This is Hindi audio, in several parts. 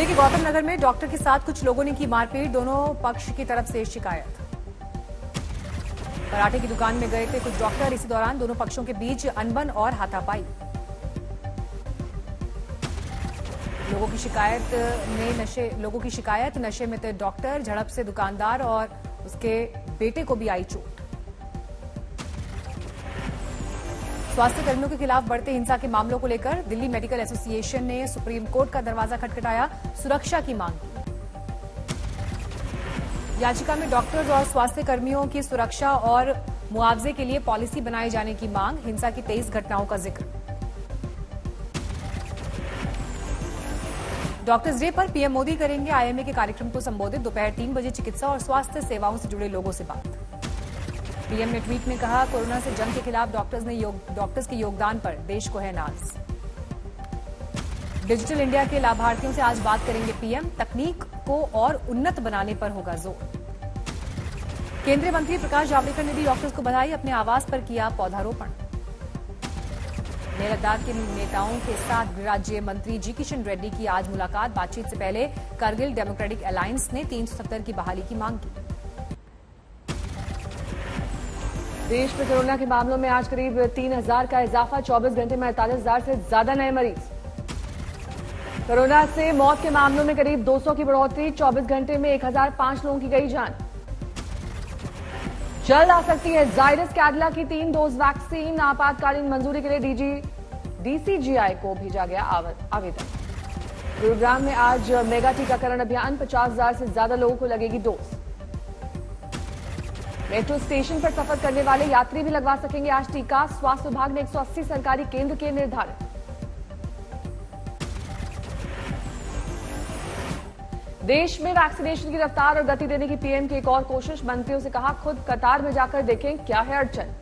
दिल्ली के गौतम नगर में डॉक्टर के साथ कुछ लोगों ने की मारपीट, दोनों पक्ष की तरफ से शिकायत। पराठे की दुकान में गए थे कुछ डॉक्टर, इसी दौरान दोनों पक्षों के बीच अनबन और हाथापाई। लोगों की शिकायत नशे में थे डॉक्टर, झड़प से दुकानदार और उसके बेटे को भी आई चोट। स्वास्थ्य कर्मियों के खिलाफ बढ़ते हिंसा के मामलों को लेकर दिल्ली मेडिकल एसोसिएशन ने सुप्रीम कोर्ट का दरवाजा खटखटाया, सुरक्षा की मांग की। याचिका में डॉक्टर्स और स्वास्थ्य कर्मियों की सुरक्षा और मुआवजे के लिए पॉलिसी बनाए जाने की मांग, हिंसा की 23 घटनाओं का जिक्र। डॉक्टर्स डे पर पीएम मोदी करेंगे आईएमए के कार्यक्रम को संबोधित, दोपहर 3 बजे चिकित्सा और स्वास्थ्य सेवाओं से जुड़े लोगों से बात। पीएम ने ट्वीट में कहा, कोरोना से जंग के खिलाफ डॉक्टर्स के योगदान पर देश को है नाज। डिजिटल इंडिया के लाभार्थियों से आज बात करेंगे पीएम, तकनीक को और उन्नत बनाने पर होगा जोर। केंद्रीय मंत्री प्रकाश जावड़ेकर ने दी डॉक्टर्स को बधाई, अपने आवास पर किया पौधारोपण। लद्दाख के नेताओं के साथ गृह राज्य मंत्री जी किशन रेड्डी की आज मुलाकात, बातचीत से पहले कारगिल डेमोक्रेटिक अलायंस ने 370 की बहाली की मांग की। देश में कोरोना के मामलों में आज करीब 3000 का इजाफा, 24 घंटे में 48,000 से ज्यादा नए मरीज। कोरोना से मौत के मामलों में करीब 200 की बढ़ोतरी, 24 घंटे में 1005 लोगों की गई जान। जल्द आ सकती है जायडस कैडिला की 3 डोज वैक्सीन, आपातकालीन मंजूरी के लिए डीसीजीआई को भेजा गया आवेदन। गुरुग्राम में आज मेगा टीकाकरण अभियान, 50,000 से ज्यादा लोगों को लगेगी डोज। मेट्रो स्टेशन पर सफर करने वाले यात्री भी लगवा सकेंगे आज टीका, स्वास्थ्य विभाग ने 180 सरकारी केंद्र के निर्धारित। देश में वैक्सीनेशन की रफ्तार और गति देने की पीएम की एक और कोशिश, मंत्रियों से कहा खुद कतार में जाकर देखें क्या है अड़चन।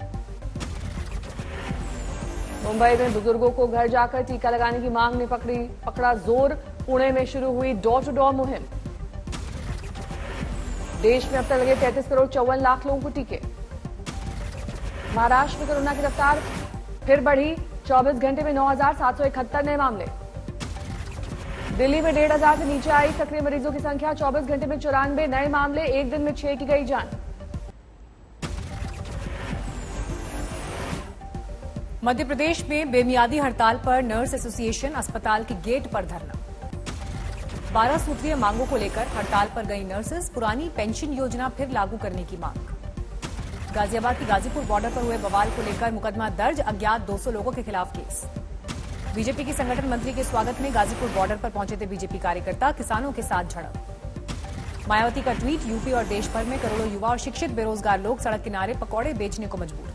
मुंबई में बुजुर्गों को घर जाकर टीका लगाने की मांग ने पकड़ा जोर, पुणे में शुरू हुई डोर टू डोर मुहिम। देश में अब तक लगे 33 करोड़ 54 लाख लोगों को टीके। महाराष्ट्र में कोरोना की रफ्तार फिर बढ़ी, 24 घंटे में 9,771 नए मामले। दिल्ली में 1,500 से नीचे आई सक्रिय मरीजों की संख्या, 24 घंटे में 94 नए मामले, एक दिन में 6 की गई जान। मध्य प्रदेश में बेमियादी हड़ताल पर नर्स एसोसिएशन, अस्पताल के गेट पर धरना। 12 सूत्रीय मांगों को लेकर हड़ताल पर गई नर्सेज, पुरानी पेंशन योजना फिर लागू करने की मांग। गाजियाबाद की गाजीपुर बॉर्डर पर हुए बवाल को लेकर मुकदमा दर्ज, अज्ञात 200 लोगों के खिलाफ केस। बीजेपी के संगठन मंत्री के स्वागत में गाजीपुर बॉर्डर पर पहुंचे थे बीजेपी कार्यकर्ता, किसानों के साथ झड़प। मायावती का ट्वीट, यूपी और देश भर में करोड़ों युवा और शिक्षित बेरोजगार लोग सड़क किनारे पकौड़े बेचने को मजबूर।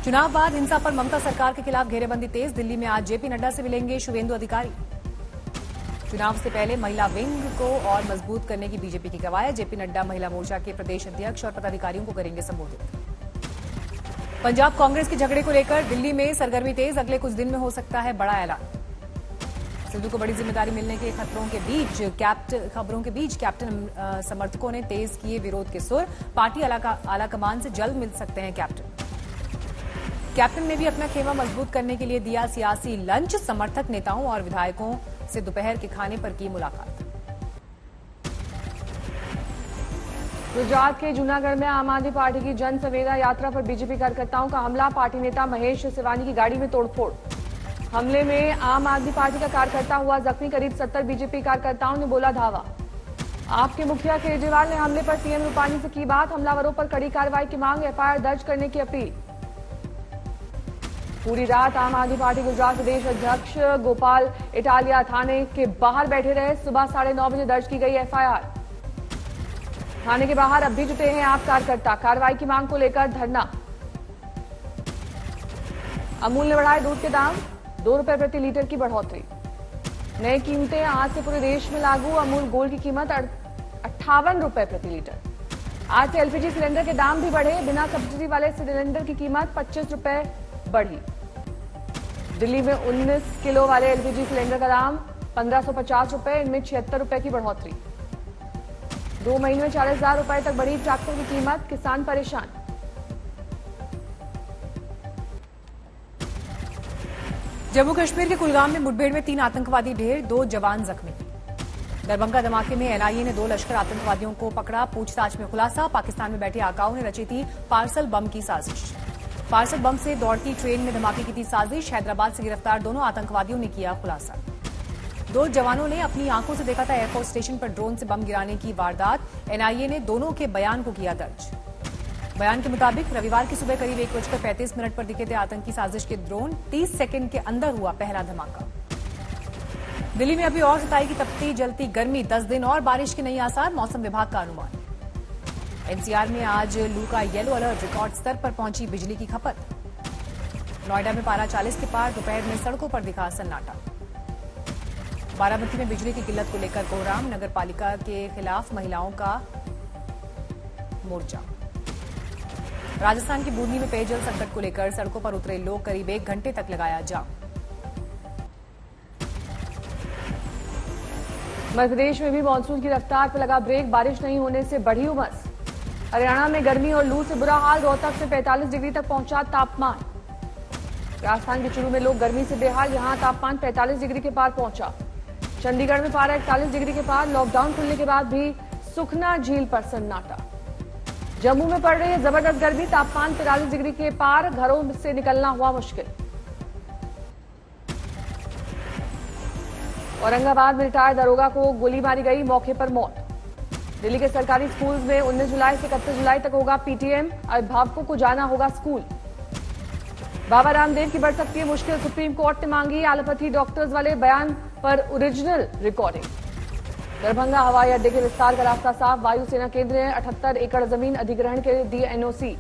चुनाव बाद हिंसा पर ममता सरकार के खिलाफ घेरेबंदी तेज, दिल्ली में आज जेपी नड्डा से मिलेंगे शुभेंदु अधिकारी। चुनाव से पहले महिला विंग को और मजबूत करने की बीजेपी की कवायद, जेपी नड्डा महिला मोर्चा के प्रदेश अध्यक्ष और पदाधिकारियों को करेंगे संबोधित। पंजाब कांग्रेस के झगड़े को लेकर दिल्ली में सरगर्मी तेज, अगले कुछ दिन में हो सकता है बड़ा ऐलान। सिद्धू को बड़ी जिम्मेदारी मिलने के खबरों के बीच कैप्टन समर्थकों ने तेज किए विरोध के सुर, पार्टी आलाकमान से जल्द मिल सकते हैं कैप्टन ने भी अपना खेमा मजबूत करने के लिए दिया सियासी लंच, समर्थक नेताओं और विधायकों से दोपहर के खाने पर की मुलाकात। गुजरात के जूनागढ़ में आम आदमी पार्टी की जन संवेदना यात्रा पर बीजेपी कार्यकर्ताओं का हमला, पार्टी नेता महेश सिवानी की गाड़ी में तोड़फोड़। हमले में आम आदमी पार्टी का कार्यकर्ता हुआ जख्मी, करीब 70 बीजेपी कार्यकर्ताओं ने बोला धावा। आपके मुखिया केजरीवाल ने हमले पर सीएम रूपानी से की बात, हमलावरों पर कड़ी कार्रवाई की मांग, एफआईआर दर्ज करने की अपील। पूरी रात आम आदमी पार्टी गुजरात प्रदेश अध्यक्ष गोपाल इटालिया थाने के बाहर बैठे रहे, सुबह 9:30 बजे दर्ज की गई एफआईआर। थाने के बाहर अब भी जुटे हैं आप कार्यकर्ता, कार्रवाई की मांग को लेकर धरना। अमूल ने बढ़ाए दूध के दाम, 2 रुपए प्रति लीटर की बढ़ोतरी। नई कीमतें आज से पूरे देश में लागू, अमूल गोल्ड की कीमत 58 रुपए प्रति लीटर। आज से एलपीजी सिलेंडर के दाम भी बढ़े, बिना सब्सिडी वाले सिलेंडर की कीमत 25 रुपए बढ़ी। दिल्ली में 19 किलो वाले एलपीजी सिलेंडर का दाम 1550 रुपए, इनमें 76 रुपए की बढ़ोतरी। 2 महीने में 40,000 रुपए तक बढ़ी ट्रैक्टर की कीमत, किसान परेशान। जम्मू कश्मीर के कुलगाम में मुठभेड़ में 3 आतंकवादी ढेर, 2 जवान जख्मी। दरभंगा धमाके में एनआईए ने 2 लश्कर आतंकवादियों को पकड़ा। पूछताछ में खुलासा, पाकिस्तान में बैठे आकाओं ने रची थी पार्सल बम की साजिश। पार्सल बम से दौड़ती ट्रेन में धमाके की थी साजिश। हैदराबाद से गिरफ्तार दोनों आतंकवादियों ने किया खुलासा। 2 जवानों ने अपनी आंखों से देखा था एयरफोर्स स्टेशन पर ड्रोन से बम गिराने की वारदात। एनआईए ने दोनों के बयान को किया दर्ज। बयान के मुताबिक रविवार की सुबह करीब 1:35 पर दिखे थे आतंकी साजिश के ड्रोन। 30 सेकंड के अंदर हुआ पहला धमाका। दिल्ली में अभी और सताई की तपती जलती गर्मी, 10 दिन और बारिश के नई आसार, मौसम विभाग का अनुमान। एनसीआर में आज लू का येलो अलर्ट, रिकॉर्ड स्तर पर पहुंची बिजली की खपत। नोएडा में पारा 40 के पार, दोपहर में सड़कों पर दिखा सन्नाटा। बाराबंकी में बिजली की किल्लत को लेकर कोहराम, नगर पालिका के खिलाफ महिलाओं का मोर्चा। राजस्थान की बूंदी में पेयजल संकट को लेकर सड़कों पर उतरे लोग, करीब 1 घंटे तक लगाया जाम। मध्य प्रदेश में भी मानसून की रफ्तार पर लगा ब्रेक, बारिश नहीं होने से बढ़ी उमस। हरियाणा में गर्मी और लू से बुरा हाल, रोहतक से 45 डिग्री तक पहुंचा तापमान। राजस्थान के चुरू में लोग गर्मी से बेहाल, यहां तापमान 45 डिग्री के पार पहुंचा। चंडीगढ़ में पारा 41 डिग्री के पार, लॉकडाउन खुलने के बाद भी सुखना झील पर सन्नाटा। जम्मू में पड़ रही है जबरदस्त गर्मी, तापमान 43 डिग्री के पार, घरों से निकलना हुआ मुश्किल। औरंगाबाद में रिटायर्ड दरोगा को गोली मारी गई, मौके पर मौत। दिल्ली के सरकारी स्कूल में 19 जुलाई से 31 जुलाई तक होगा पीटीएम, अभिभावकों को जाना होगा स्कूल। बाबा रामदेव की बढ़ सकती है मुश्किल, सुप्रीम कोर्ट ने मांगी एलोपैथी डॉक्टर्स वाले बयान पर ओरिजिनल रिकॉर्डिंग। दरभंगा हवाई अड्डे के विस्तार का रास्ता साफ, वायुसेना केंद्र ने 78 एकड़ जमीन अधिग्रहण के लिए दी एनओसी।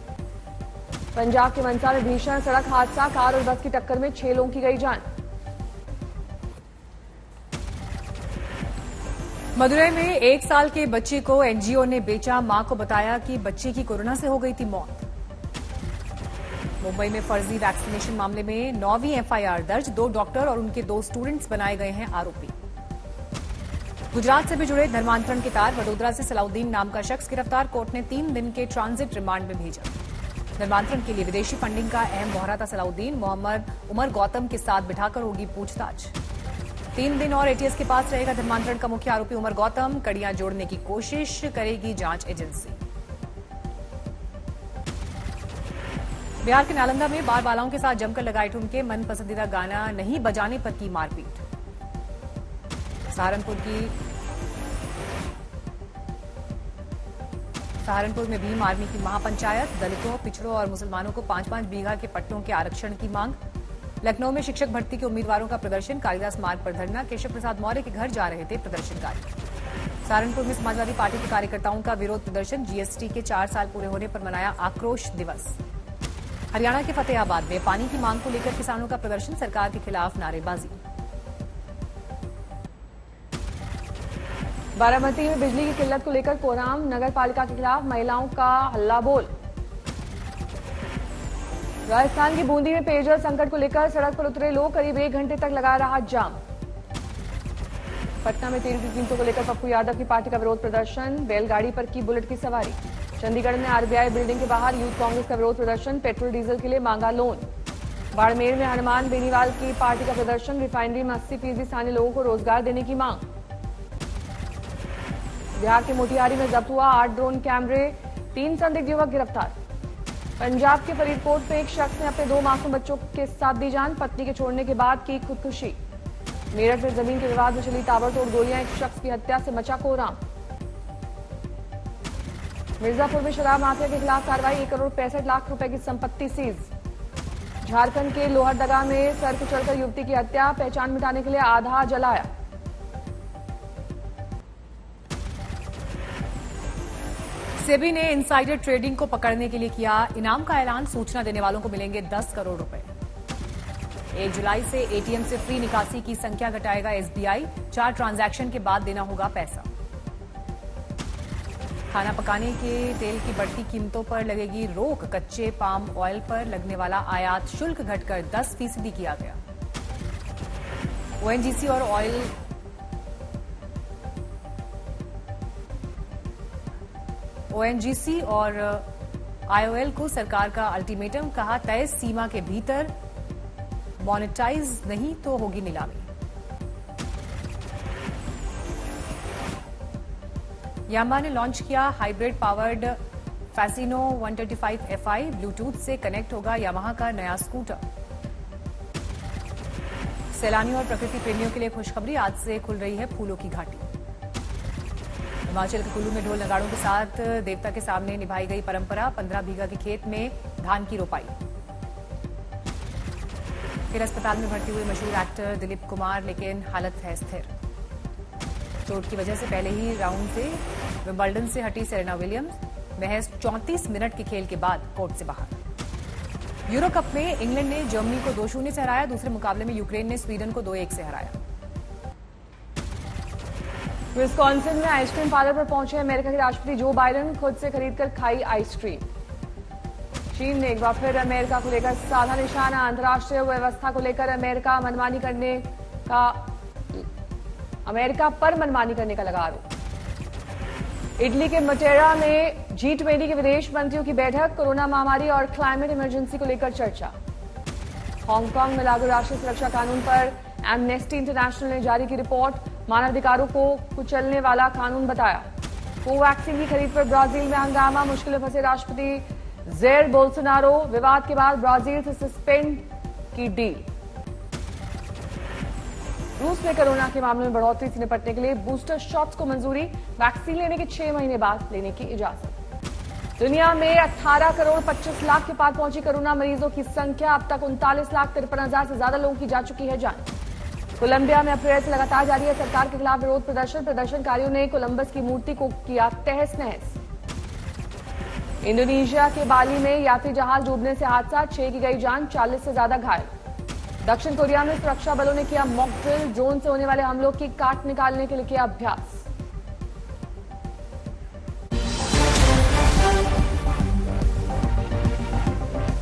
पंजाब के मनसा में भीषण सड़क हादसा, कार और बस की टक्कर में 6 लोगों की गई जान। मदुरई में 1 साल के बच्चे को एनजीओ ने बेचा, मां को बताया कि बच्चे की कोरोना से हो गई थी मौत। मुंबई में फर्जी वैक्सीनेशन मामले में 9वीं एफआईआर दर्ज, 2 डॉक्टर और उनके 2 स्टूडेंट्स बनाए गए हैं आरोपी। गुजरात से भी जुड़े धर्मांतरण के तार, वडोदरा से सलाउद्दीन नाम का शख्स गिरफ्तार, कोर्ट ने 3 दिन के ट्रांजिट रिमांड में भेजा। धर्मांतरण के लिए विदेशी फंडिंग का अहम मोहरा था सलाउद्दीन, मोहम्मद उमर गौतम के साथ बिठाकर होगी पूछताछ। 3 दिन और एटीएस के पास रहेगा धर्मांतरण का मुख्य आरोपी उमर गौतम, कड़ियां जोड़ने की कोशिश करेगी जांच एजेंसी। बिहार के नालंदा में बार बालाओं के साथ जमकर लगाए ठुमके, मन पसंदीदा गाना नहीं बजाने पर की मारपीट। सहारनपुर में भीम आर्मी की महापंचायत, दलितों, पिछड़ों और मुसलमानों को 5-5 बीघा के पट्टों के आरक्षण की मांग। लखनऊ में शिक्षक भर्ती के उम्मीदवारों का प्रदर्शन, कालिदास मार्ग पर धरना, केशव प्रसाद मौर्य के घर जा रहे थे प्रदर्शनकारी। सहारनपुर में समाजवादी पार्टी के कार्यकर्ताओं का विरोध प्रदर्शन, जीएसटी के 4 साल पूरे होने पर मनाया आक्रोश दिवस। हरियाणा के फतेहाबाद में पानी की मांग को लेकर किसानों का प्रदर्शन, सरकार के खिलाफ नारेबाजी। बारामती में बिजली की किल्लत को लेकर कोहराम, नगर पालिका के खिलाफ महिलाओं का हल्ला बोल। राजस्थान की बूंदी में पेयजल संकट को लेकर सड़क पर उतरे लोग, करीब 1 घंटे तक लगा रहा जाम। पटना में तेल की कीमतों को लेकर पप्पू यादव की पार्टी का विरोध प्रदर्शन, बैलगाड़ी पर की बुलेट की सवारी। चंडीगढ़ में आरबीआई बिल्डिंग के बाहर यूथ कांग्रेस का विरोध प्रदर्शन, पेट्रोल डीजल के लिए मांगा लोन। बाड़मेर में हनुमान बेनीवाल की पार्टी का प्रदर्शन, रिफाइनरी में 80% स्थानीय लोगों को रोजगार देने की मांग। बिहार के मोतिहारी में जब्त हुआ 8 ड्रोन कैमरे, 3 संदिग्ध युवक गिरफ्तार। पंजाब के फरीदकोट में एक शख्स ने अपने 2 मासूम बच्चों के साथ दी जान, पत्नी के छोड़ने के बाद की खुदकुशी। मेरठ में जमीन के विवाद में चली ताबड़तोड़ गोलियां, एक शख्स की हत्या से मचा कोहराम। मिर्जापुर में शराब माफिया के खिलाफ कार्रवाई, 1 करोड़ 65 लाख रुपए की संपत्ति सीज। झारखंड के लोहरदगा में सर कुचलकर युवती की हत्या, पहचान मिटाने के लिए आधा जलाया। सेबी ने इनसाइडर ट्रेडिंग को पकड़ने के लिए किया इनाम का ऐलान, सूचना देने वालों को मिलेंगे 10 करोड़ रुपए। 1 जुलाई से एटीएम से फ्री निकासी की संख्या घटाएगा एसबीआई, 4 ट्रांजैक्शन के बाद देना होगा पैसा। खाना पकाने के तेल की बढ़ती कीमतों पर लगेगी रोक, कच्चे पाम ऑयल पर लगने वाला आयात शुल्क घटकर 10% किया गया। ओएनजीसी और आईओएल को सरकार का अल्टीमेटम, कहा तय सीमा के भीतर मॉनेटाइज नहीं तो होगी नीलामी। यामा ने लॉन्च किया hybrid powered Fascino 125 FI, Bluetooth से कनेक्ट होगा यामाहा का नया स्कूटर। सैलानियों और प्रकृति प्रेमियों के लिए खुशखबरी, आज से खुल रही है फूलों की घाटी। हिमाचल के कुल्लू में ढोल नगाड़ों के साथ देवता के सामने निभाई गई परंपरा, 15 बीघा के खेत में धान की रोपाई। फिर अस्पताल में भर्ती हुए मशहूर एक्टर दिलीप कुमार, लेकिन हालत है स्थिर। चोट की वजह से पहले ही राउंड से विंबलडन से हटी सेरेना विलियम्स, महज 34 मिनट के खेल के बाद कोर्ट से बाहर। यूरो कप में इंग्लैंड ने जर्मनी को 2-0 से हराया, दूसरे मुकाबले में यूक्रेन ने स्वीडन को 2-1 से हराया। विस्कॉन्सिन में आइसक्रीम पार्लर पर पहुंचे अमेरिका के राष्ट्रपति जो बाइडेन, खुद से खरीदकर खाई आइसक्रीम। चीन ने एक बार फिर अमेरिका को लेकर साधा निशाना, अंतर्राष्ट्रीय व्यवस्था को लेकर अमेरिका पर मनमानी करने का लगा आरोप। इटली के मटेरा में G20 के विदेश मंत्रियों की बैठक, कोरोना महामारी और क्लाइमेट इमरजेंसी को लेकर चर्चा। हांगकांग में लागू राष्ट्रीय सुरक्षा कानून पर एमनेस्टी इंटरनेशनल ने जारी की रिपोर्ट, मानवाधिकारों को कुचलने वाला कानून बताया। कोवैक्सीन की खरीद पर ब्राजील में हंगामा, मुश्किल में फंसे राष्ट्रपति जेर बोल्सोनारो, विवाद के बाद ब्राजील से सस्पेंड की डील। रूस में कोरोना के मामलों में बढ़ोतरी से निपटने के लिए बूस्टर शॉट्स को मंजूरी, वैक्सीन लेने के 6 महीने बाद लेने की इजाजत। दुनिया में 18 करोड़ 25 लाख के पार पहुंची कोरोना मरीजों की संख्या, अब तक 39,53,000 से ज्यादा लोगों की जा चुकी है जान। कोलंबिया में अप्रैल से लगातार जारी है सरकार के खिलाफ विरोध प्रदर्शन, प्रदर्शनकारियों ने कोलंबस की मूर्ति को किया तहस नहस। इंडोनेशिया के बाली में यात्री जहाज डूबने से हादसा, 6 की गई जान, 40 से ज्यादा घायल। दक्षिण कोरिया में सुरक्षा बलों ने किया मॉक ड्रिल, ड्रोन से होने वाले हमलों की काट निकालने के लिए किया अभ्यास।